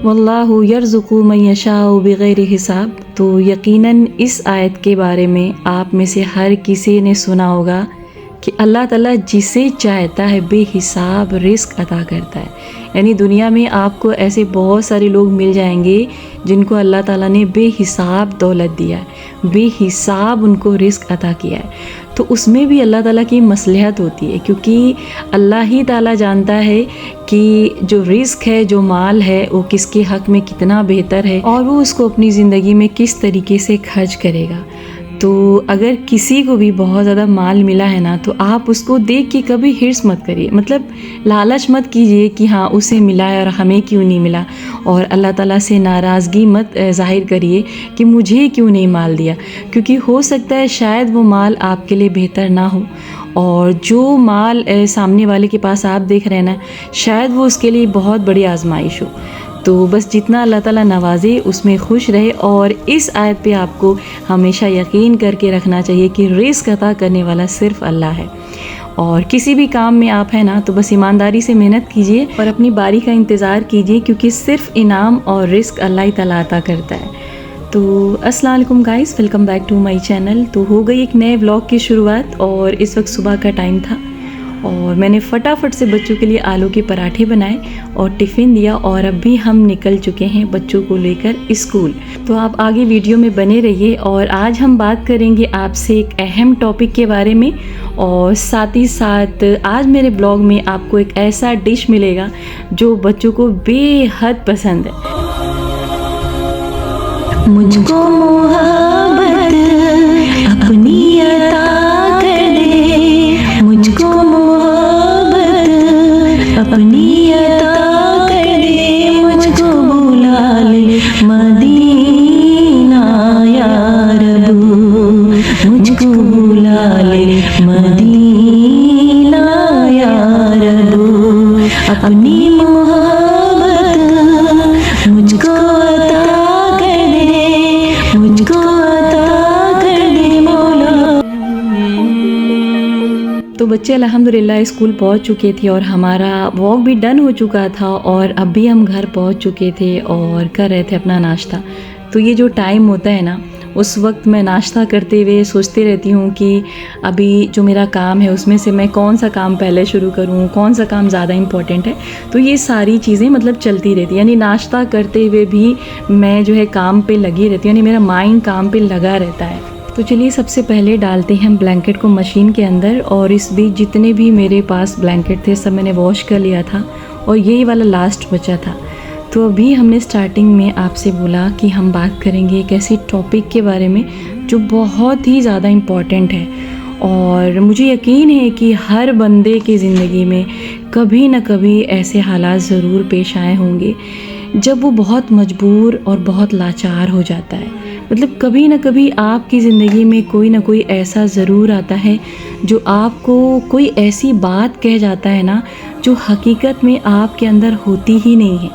वल्लाहु यर्ज़ुक़ु मन यशाउ बिग़ैरि हिसाब। तो यकीनन इस आयत के बारे में आप में से हर किसी ने सुना होगा कि अल्लाह ताला जिसे चाहता है बेहिसाब रिस्क अता करता है। यानी दुनिया में आपको ऐसे बहुत सारे लोग मिल जाएंगे जिनको अल्लाह ताला ने बेहिसाब दौलत दिया है, बेहिसाब उनको रिस्क अता किया है। तो उसमें भी अल्लाह ताला की मसलहत होती है, क्योंकि अल्लाह ही ताला जानता है कि जो रिस्क है, जो माल है, वो किसके हक़ में कितना बेहतर है और वो उसको अपनी ज़िंदगी में किस तरीके से खर्च करेगा। तो अगर किसी को भी बहुत ज़्यादा माल मिला है ना, तो आप उसको देख के कभी हिर्स मत करिए, मतलब लालच मत कीजिए कि हाँ उसे मिला है और हमें क्यों नहीं मिला, और अल्लाह ताला से नाराज़गी मत ज़ाहिर करिए कि मुझे क्यों नहीं माल दिया, क्योंकि हो सकता है शायद वो माल आपके लिए बेहतर ना हो, और जो माल सामने वाले के पास आप देख रहे हैं ना, शायद वो उसके लिए बहुत बड़ी आजमाइश हो। तो बस जितना अल्लाह ताला नवाजे उसमें खुश रहे। और इस आयत पे आपको हमेशा यकीन करके रखना चाहिए कि रिस्क अता करने वाला सिर्फ़ अल्लाह है, और किसी भी काम में आप हैं ना, तो बस ईमानदारी से मेहनत कीजिए और अपनी बारी का इंतज़ार कीजिए, क्योंकि सिर्फ़ इनाम और रिस्क अल्लाह ही ताला अता करता है। तो अस्सलाम वालेकुम guys, welcome back to my channel. तो हो गई एक नए व्लॉग की शुरुआत, और इस वक्त सुबह का टाइम था और मैंने फटाफट से बच्चों के लिए आलू के पराठे बनाए और टिफ़िन दिया, और अभी हम निकल चुके हैं बच्चों को लेकर स्कूल। तो आप आगे वीडियो में बने रहिए, और आज हम बात करेंगे आपसे एक अहम टॉपिक के बारे में, और साथ ही साथ आज मेरे ब्लॉग में आपको एक ऐसा डिश मिलेगा जो बच्चों को बेहद पसंद है। मुझको मोहब्बत अपनी अता कर दे, मुझको मोहब्बत अपनी अता कर दे, मुझको बुला ले मदीना या रब, मुझको बुला ले मदीना या रब, अपनी मोहब्बत मुझको अता कर दे, मुझको अता कर दे मौला। तो बच्चे अल्हम्दुलिल्लाह स्कूल पहुंच चुके थे और हमारा वॉक भी डन हो चुका था, और अभी हम घर पहुंच चुके थे और कर रहे थे अपना नाश्ता। तो ये जो टाइम होता है ना, उस वक्त मैं नाश्ता करते हुए सोचती रहती हूँ कि अभी जो मेरा काम है उसमें से मैं कौन सा काम पहले शुरू करूँ, कौन सा काम ज़्यादा इम्पोर्टेंट है। तो ये सारी चीज़ें मतलब चलती रहती, यानी नाश्ता करते हुए भी मैं जो है काम पे लगी रहती हूँ, यानी मेरा माइंड काम पे लगा रहता है। तो चलिए सबसे पहले डालते हैं ब्लैंकेट को मशीन के अंदर, और इस बीच जितने भी मेरे पास ब्लैंकेट थे सब मैंने वॉश कर लिया था, और यही वाला लास्ट बचा था। तो अभी हमने स्टार्टिंग में आपसे बोला कि हम बात करेंगे एक ऐसी टॉपिक के बारे में जो बहुत ही ज़्यादा इम्पॉर्टेंट है, और मुझे यकीन है कि हर बंदे की ज़िंदगी में कभी ना कभी ऐसे हालात ज़रूर पेश आए होंगे जब वो बहुत मजबूर और बहुत लाचार हो जाता है। मतलब कभी ना कभी आपकी ज़िंदगी में कोई ना कोई ऐसा ज़रूर आता है जो आपको कोई ऐसी बात कह जाता है ना, जो हकीकत में आपके अंदर होती ही नहीं है।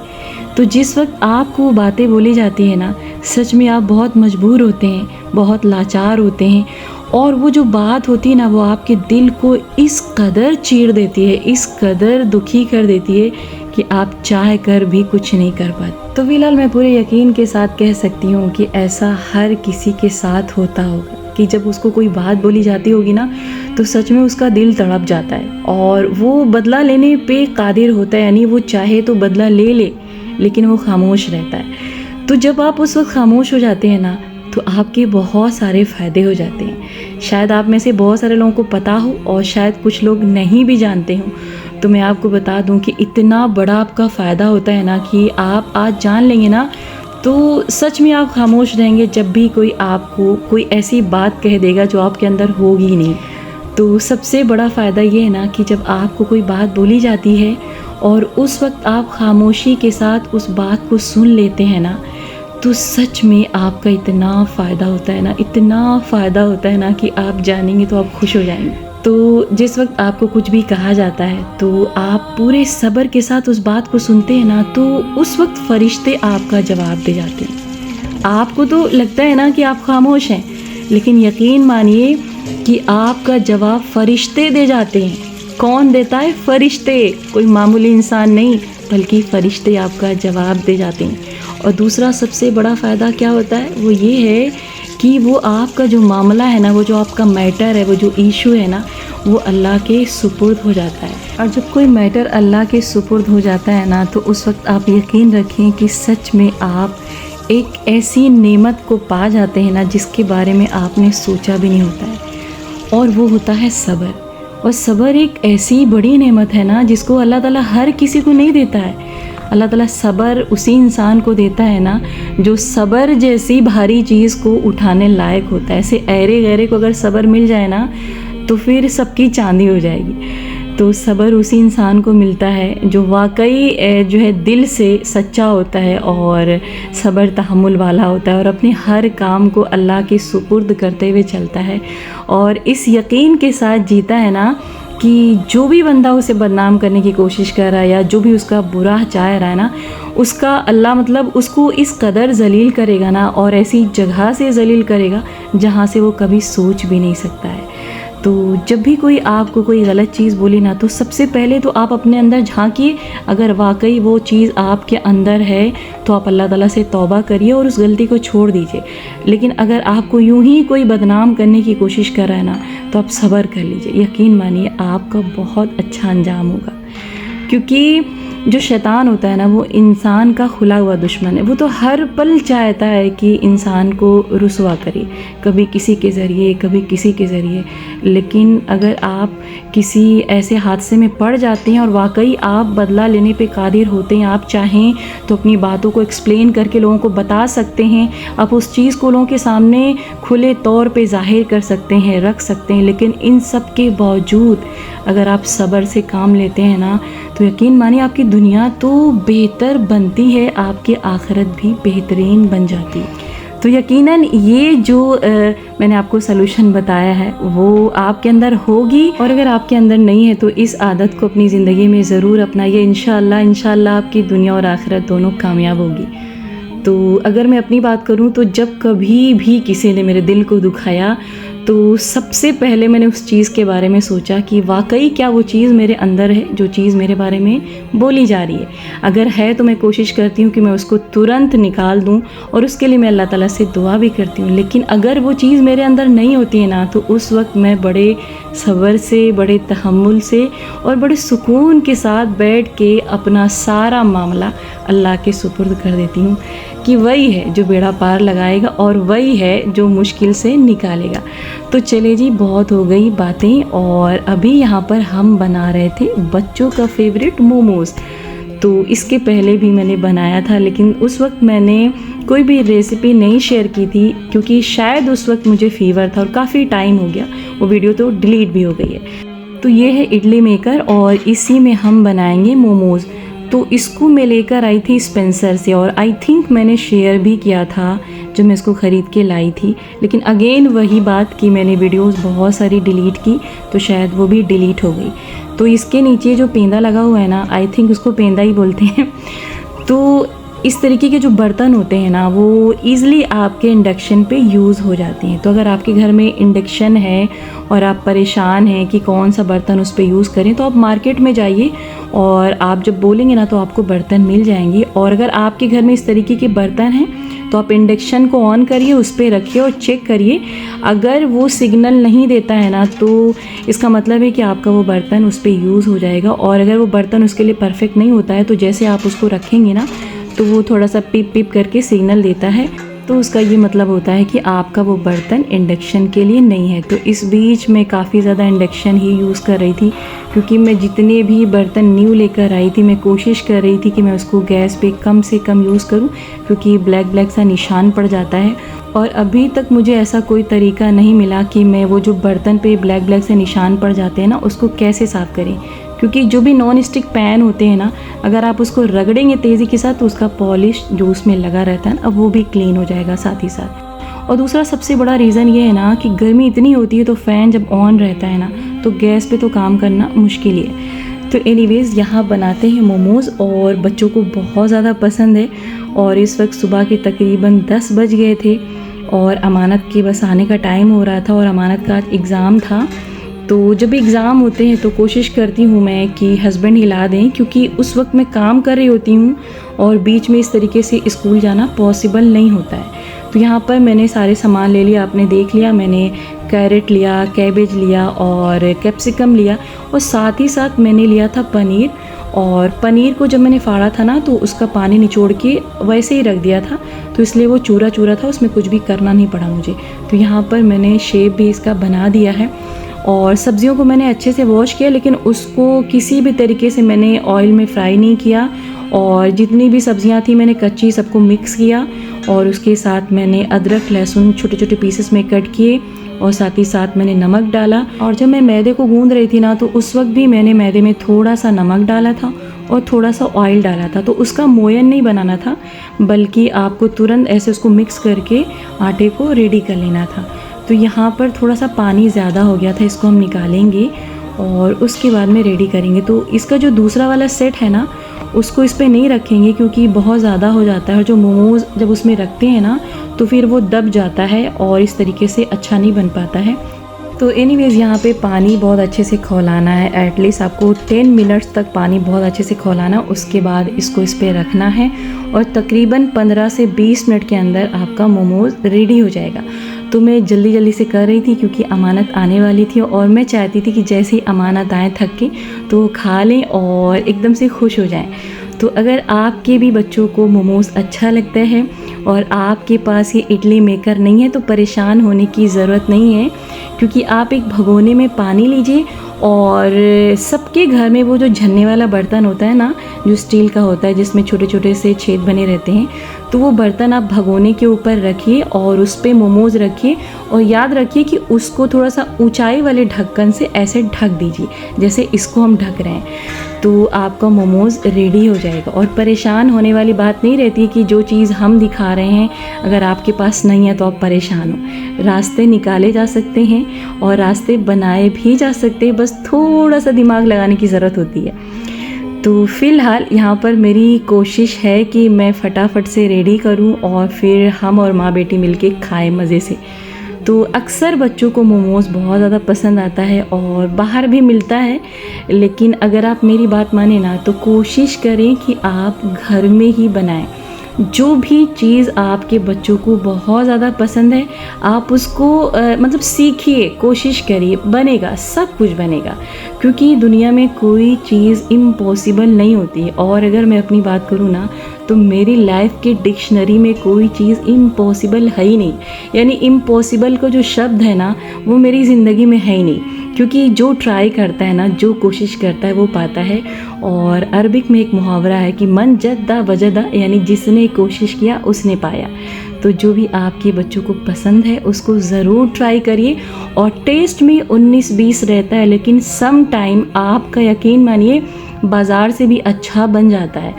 तो जिस वक्त आपको वो बातें बोली जाती है ना, सच में आप बहुत मजबूर होते हैं, बहुत लाचार होते हैं, और वो जो बात होती है ना, वो आपके दिल को इस कदर चीर देती है, इस कदर दुखी कर देती है कि आप चाह कर भी कुछ नहीं कर पाते। तो फिलहाल मैं पूरे यकीन के साथ कह सकती हूँ कि ऐसा हर किसी के साथ होता होगा कि जब उसको कोई बात बोली जाती होगी ना, तो सच में उसका दिल तड़प जाता है और वो बदला लेने पे कादिर होता है, यानी वो चाहे तो बदला ले ले, लेकिन वो खामोश रहता है। तो जब आप उस वक्त खामोश हो जाते हैं ना, तो आपके बहुत सारे फ़ायदे हो जाते हैं। शायद आप में से बहुत सारे लोगों को पता हो और शायद कुछ लोग नहीं भी जानते हों। तो मैं आपको बता दूं कि इतना बड़ा आपका फ़ायदा होता है ना कि आप आज जान लेंगे ना, तो सच में आप खामोश रहेंगे जब भी कोई आपको कोई ऐसी बात कह देगा जो आपके अंदर होगी नहीं। तो सबसे बड़ा फ़ायदा ये है ना कि जब आपको कोई बात बोली जाती है और उस वक्त आप खामोशी के साथ उस बात को सुन लेते हैं ना, तो सच में आपका इतना फ़ायदा होता है ना, इतना फ़ायदा होता है ना कि आप जानेंगे तो आप खुश हो जाएंगे। तो जिस वक्त आपको कुछ भी कहा जाता है तो आप पूरे सब्र के साथ उस बात को सुनते हैं ना, तो उस वक्त फ़रिश्ते आपका जवाब दे जाते हैं। आपको तो लगता है ना कि आप खामोश हैं, लेकिन यकीन मानिए कि आपका जवाब फरिश्ते दे जाते हैं। कौन देता है? फरिश्ते, कोई मामूली इंसान नहीं, बल्कि फरिश्ते आपका जवाब दे जाते हैं। और दूसरा सबसे बड़ा फ़ायदा क्या होता है, वो ये है कि वो आपका जो मामला है ना, वो जो आपका मैटर है, वो जो इशू है ना, वो अल्लाह के सुपुर्द हो जाता है। और जब कोई मैटर अल्लाह के सुपुर्द हो जाता है ना, तो उस वक्त आप यकीन रखें कि सच में आप एक ऐसी नेमत को पा जाते हैं ना, जिसके बारे में आपने सोचा भी नहीं होता है, और वो होता है सब्र। और सब्र एक ऐसी बड़ी नेमत है ना, जिसको अल्लाह ताला हर किसी को नहीं देता है। अल्लाह ताला सब्र उसी इंसान को देता है ना, जो सब्र जैसी भारी चीज़ को उठाने लायक होता है। ऐसे ऐरे गैरे को अगर सब्र मिल जाए ना, तो फिर सबकी चांदी हो जाएगी। तो सब्र उसी इंसान को मिलता है जो वाकई जो है दिल से सच्चा होता है, और सब्र तहम्मुल वाला होता है, और अपने हर काम को अल्लाह के सुपुर्द करते हुए चलता है, और इस यकीन के साथ जीता है ना कि जो भी बंदा उसे बदनाम करने की कोशिश कर रहा है, या जो भी उसका बुरा चाह रहा है ना, उसका अल्लाह मतलब उसको इस कदर जलील करेगा ना, और ऐसी जगह से जलील करेगा जहाँ से वो कभी सोच भी नहीं सकता है। तो जब भी कोई आपको कोई गलत चीज़ बोले ना, तो सबसे पहले तो आप अपने अंदर झांकिए। अगर वाकई वो चीज़ आपके अंदर है, तो आप अल्लाह ताला से तौबा करिए और उस गलती को छोड़ दीजिए। लेकिन अगर आपको यूं ही कोई बदनाम करने की कोशिश कर रहा है ना, तो आप सब्र कर लीजिए। यकीन मानिए आपका बहुत अच्छा अंजाम होगा, क्योंकि जो शैतान होता है ना, वो इंसान का खुला हुआ दुश्मन है। वो तो हर पल चाहता है कि इंसान को रुसवा करे, कभी किसी के ज़रिए, कभी किसी के ज़रिए। लेकिन अगर आप किसी ऐसे हादसे में पड़ जाते हैं और वाकई आप बदला लेने पे कादिर होते हैं, आप चाहें तो अपनी बातों को एक्सप्लेन करके लोगों को बता सकते हैं, आप उस चीज़ को लोगों के सामने खुले तौर पे ज़ाहिर कर सकते हैं, रख सकते हैं। लेकिन इन सब के बावजूद अगर आप सब्र से काम लेते हैं ना, तो यकीन मानिए आपकी दुनिया तो बेहतर बनती है, आपकी आखिरत भी बेहतरीन बन जाती है। तो यकीनन ये जो मैंने आपको सलूशन बताया है, वो आपके अंदर होगी, और अगर आपके अंदर नहीं है तो इस आदत को अपनी ज़िंदगी में ज़रूर अपनाइए। इंशाअल्लाह आपकी दुनिया और आखिरत दोनों कामयाब होगी। तो अगर मैं अपनी बात करूं, तो जब कभी भी किसी ने मेरे दिल को दुखाया, तो सबसे पहले मैंने उस चीज़ के बारे में सोचा कि वाकई क्या वो चीज़ मेरे अंदर है, जो चीज़ मेरे बारे में बोली जा रही है। अगर है तो मैं कोशिश करती हूँ कि मैं उसको तुरंत निकाल दूँ, और उसके लिए मैं अल्लाह ताला से दुआ भी करती हूँ। लेकिन अगर वो चीज़ मेरे अंदर नहीं होती है ना, तो उस वक्त मैं बड़े सब्र से, बड़े तहम्मुल से और बड़े सुकून के साथ बैठ के अपना सारा मामला अल्लाह के सुपुर्द कर देती हूँ, कि वही है जो बेड़ा पार लगाएगा, और वही है जो मुश्किल से निकालेगा। तो चले जी, बहुत हो गई बातें, और अभी यहाँ पर हम बना रहे थे बच्चों का फेवरेट मोमोज़। तो इसके पहले भी मैंने बनाया था, लेकिन उस वक्त मैंने कोई भी रेसिपी नहीं शेयर की थी, क्योंकि शायद उस वक्त मुझे फ़ीवर था और काफ़ी टाइम हो गया, वो वीडियो तो डिलीट भी हो गई है। तो ये है इडली मेकर, और इसी में हम बनाएंगे मोमोज़। तो इसको मैं लेकर आई थी स्पेंसर से, और आई थिंक मैंने शेयर भी किया था जब मैं इसको ख़रीद के लाई थी। लेकिन अगेन वही बात कि मैंने वीडियोस बहुत सारी डिलीट की, तो शायद वो भी डिलीट हो गई। तो इसके नीचे जो पेंदा लगा हुआ है ना, आई थिंक उसको पेंदा ही बोलते हैं। तो इस तरीके के जो बर्तन होते हैं ना, वो ईज़िली आपके इंडक्शन पे यूज़ हो जाती हैं। तो अगर आपके घर में इंडक्शन है और आप परेशान हैं कि कौन सा बर्तन उस पे यूज़ करें, तो आप मार्केट में जाइए, और आप जब बोलेंगे ना, तो आपको बर्तन मिल जाएंगे। और अगर आपके घर में इस तरीके के बर्तन हैं, तो आप इंडक्शन को ऑन करिए, उस पर रखिए और चेक करिए। अगर वो सिग्नल नहीं देता है ना, तो इसका मतलब है कि आपका वो बर्तन उस पर यूज़ हो जाएगा। और अगर वो बर्तन उसके लिए परफेक्ट नहीं होता है, तो जैसे आप उसको रखेंगे ना, तो वो थोड़ा सा पिप पिप करके सिग्नल देता है, तो उसका ये मतलब होता है कि आपका वो बर्तन इंडक्शन के लिए नहीं है। तो इस बीच मैं काफ़ी ज़्यादा इंडक्शन ही यूज़ कर रही थी, क्योंकि मैं जितने भी बर्तन न्यू लेकर आई थी, मैं कोशिश कर रही थी कि मैं उसको गैस पे कम से कम यूज़ करूं, क्योंकि ब्लैक ब्लैक सा निशान पड़ जाता है। और अभी तक मुझे ऐसा कोई तरीका नहीं मिला कि मैं वो जो बर्तन पे ब्लैक ब्लैक से निशान पड़ जाते हैं ना, उसको कैसे साफ़ करें। क्योंकि जो भी नॉन स्टिक पैन होते हैं ना, अगर आप उसको रगड़ेंगे तेज़ी के साथ, तो उसका पॉलिश जो उसमें लगा रहता है ना, अब वो भी क्लीन हो जाएगा साथ ही साथ। और दूसरा सबसे बड़ा रीज़न ये है ना कि गर्मी इतनी होती है, तो फ़ैन जब ऑन रहता है ना, तो गैस पे तो काम करना मुश्किल ही है। तो एनीवेज़ यहाँ बनाते हैं मोमोज़ और बच्चों को बहुत ज़्यादा पसंद है। और इस वक्त सुबह के तकरीबन 10 बज गए थे और अमानत के बस आने का टाइम हो रहा था और अमानत का आज एग्ज़ाम था। तो जब एग्ज़ाम होते हैं तो कोशिश करती हूँ मैं कि हस्बैंड हिला दें, क्योंकि उस वक्त मैं काम कर रही होती हूँ और बीच में इस तरीके से स्कूल जाना पॉसिबल नहीं होता है। तो यहाँ पर मैंने सारे सामान ले लिया, आपने देख लिया, मैंने कैरेट लिया, कैबेज लिया और कैप्सिकम लिया और साथ ही साथ मैंने लिया था पनीर। और पनीर को जब मैंने फाड़ा था ना तो उसका पानी निचोड़ के वैसे ही रख दिया था, तो इसलिए वो चूरा चूरा था, उसमें कुछ भी करना नहीं पड़ा मुझे। तो यहाँ पर मैंने शेप भी इसका बना दिया है और सब्जियों को मैंने अच्छे से वॉश किया, लेकिन उसको किसी भी तरीके से मैंने ऑयल में फ्राई नहीं किया। और जितनी भी सब्जियां थी मैंने कच्ची सबको मिक्स किया और उसके साथ मैंने अदरक लहसुन छोटे छोटे पीसेस में कट किए और साथ ही साथ मैंने नमक डाला। और जब मैं मैदे को गूंद रही थी ना तो उस वक्त भी मैंने मैदे में थोड़ा सा नमक डाला था और थोड़ा सा ऑयल डाला था। तो उसका मोयन नहीं बनाना था, बल्कि आपको तुरंत ऐसे उसको मिक्स करके आटे को रेडी कर लेना था। तो यहाँ पर थोड़ा सा पानी ज़्यादा हो गया था, इसको हम निकालेंगे और उसके बाद में रेडी करेंगे। तो इसका जो दूसरा वाला सेट है ना उसको इस पर नहीं रखेंगे क्योंकि बहुत ज़्यादा हो जाता है और जो मोमोज़ जब उसमें रखते हैं ना तो फिर वो दब जाता है और इस तरीके से अच्छा नहीं बन पाता है। तो एनीवेज़ यहाँ पे पानी बहुत अच्छे से खौलाना है, एटलीस्ट आपको 10 मिनट्स तक पानी बहुत अच्छे से खौलाना। उसके बाद इसको इस पर रखना है और तकरीबन 15 से 20 मिनट के अंदर आपका मोमोज़ रेडी हो जाएगा। तो मैं जल्दी जल्दी से कर रही थी क्योंकि अमानत आने वाली थी और मैं चाहती थी कि जैसे ही अमानत आए थक के तो वो खा लें और एकदम से खुश हो जाएं। तो अगर आपके भी बच्चों को मोमोज़ अच्छा लगता है और आपके पास ये इडली मेकर नहीं है तो परेशान होने की ज़रूरत नहीं है, क्योंकि आप एक भगोने में पानी लीजिए और सबके घर में वो जो झन्ने वाला बर्तन होता है ना, जो स्टील का होता है जिसमें छोटे छोटे से छेद बने रहते हैं, तो वो बर्तन आप भगोने के ऊपर रखिए और उस पर मोमोज़ रखिए और याद रखिए कि उसको थोड़ा सा ऊंचाई वाले ढक्कन से ऐसे ढक दीजिए जैसे इसको हम ढक रहे हैं। तो आपका मोमोज़ रेडी हो जाएगा और परेशान होने वाली बात नहीं रहती कि जो चीज़ हम दिखा रहे हैं अगर आपके पास नहीं है तो आप परेशान हो। रास्ते निकाले जा सकते हैं और रास्ते बनाए भी जा सकते हैं, बस थोड़ा सा दिमाग लगाने की ज़रूरत होती है। तो फ़िलहाल यहाँ पर मेरी कोशिश है कि मैं फटाफट से रेडी करूँ और फिर हम और माँ बेटी मिलके खाएं मज़े से। तो अक्सर बच्चों को मोमोज़ बहुत ज़्यादा पसंद आता है और बाहर भी मिलता है, लेकिन अगर आप मेरी बात माने ना तो कोशिश करें कि आप घर में ही बनाएं। जो भी चीज़ आपके बच्चों को बहुत ज़्यादा पसंद है आप उसको मतलब सीखिए, कोशिश करिए, बनेगा, सब कुछ बनेगा, क्योंकि दुनिया में कोई चीज़ इम्पॉसिबल नहीं होती है। और अगर मैं अपनी बात करूँ ना तो मेरी लाइफ के डिक्शनरी में कोई चीज़ इम्पॉसिबल है ही नहीं, यानी इम्पॉसिबल का जो शब्द है ना वो मेरी ज़िंदगी में है ही नहीं, क्योंकि जो ट्राई करता है ना, जो कोशिश करता है वो पाता है। और अरबिक में एक मुहावरा है कि मन जद्दा वजदा, यानी जिसने कोशिश किया उसने पाया। तो जो भी आपके बच्चों को पसंद है उसको ज़रूर ट्राई करिए। और टेस्ट में 19-20 रहता है, लेकिन सम टाइम आपका यकीन मानिए बाज़ार से भी अच्छा बन जाता है।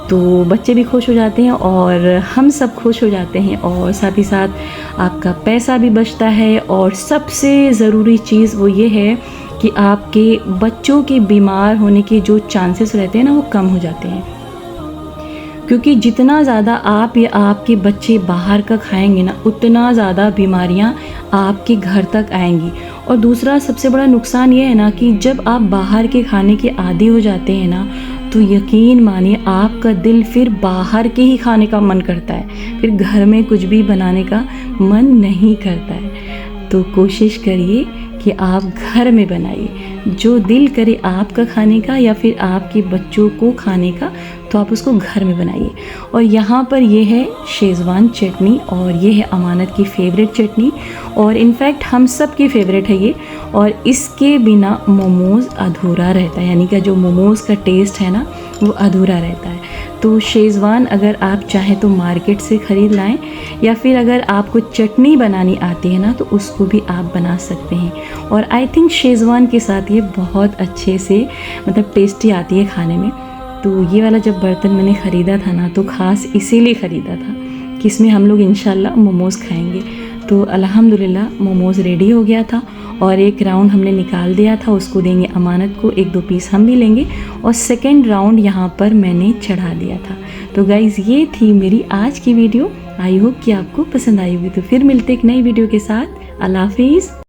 तो बच्चे भी खुश हो जाते हैं और हम सब खुश हो जाते हैं और साथ ही साथ आपका पैसा भी बचता है। और सबसे ज़रूरी चीज़ वो ये है कि आपके बच्चों के बीमार होने के जो चांसेस रहते हैं ना वो कम हो जाते हैं, क्योंकि जितना ज़्यादा आप या आपके बच्चे बाहर का खाएंगे ना उतना ज़्यादा बीमारियां आपके घर तक आएंगी। और दूसरा सबसे बड़ा नुकसान ये है ना कि जब आप बाहर के खाने के आदी हो जाते हैं ना तो यकीन मानिए आपका दिल फिर बाहर के ही खाने का मन करता है, फिर घर में कुछ भी बनाने का मन नहीं करता है। तो कोशिश करिए कि आप घर में बनाइए, जो दिल करे आपका खाने का या फिर आपके बच्चों को खाने का तो आप उसको घर में बनाइए। और यहाँ पर ये है शेज़वान चटनी और ये है अमानत की फेवरेट चटनी और इनफैक्ट हम सब की फेवरेट है ये। और इसके बिना मोमोज़ अधूरा रहता है, यानी कि जो मोमोज़ का टेस्ट है ना वो अधूरा रहता है। तो शेज़वान अगर आप चाहें तो मार्केट से ख़रीद लाएं या फिर अगर आपको चटनी बनानी आती है ना तो उसको भी आप बना सकते हैं। और आई थिंक शेज़वान के साथ ये बहुत अच्छे से मतलब टेस्टी आती है खाने में। तो ये वाला जब बर्तन मैंने ख़रीदा था ना तो ख़ास इसीलिए ख़रीदा था कि इसमें हम लोग इंशाल्लाह मोमोज़ खाएंगे। तो अल्हम्दुलिल्लाह मोमोज़ रेडी हो गया था और एक राउंड हमने निकाल दिया था, उसको देंगे अमानत को, 1-2 पीस हम भी लेंगे और सेकंड राउंड यहाँ पर मैंने चढ़ा दिया था। तो गाइज़ ये थी मेरी आज की वीडियो। आई होप कि आपको पसंद आई होगी। तो फिर मिलते एक नई वीडियो के साथ। अल्लाह हाफिज़।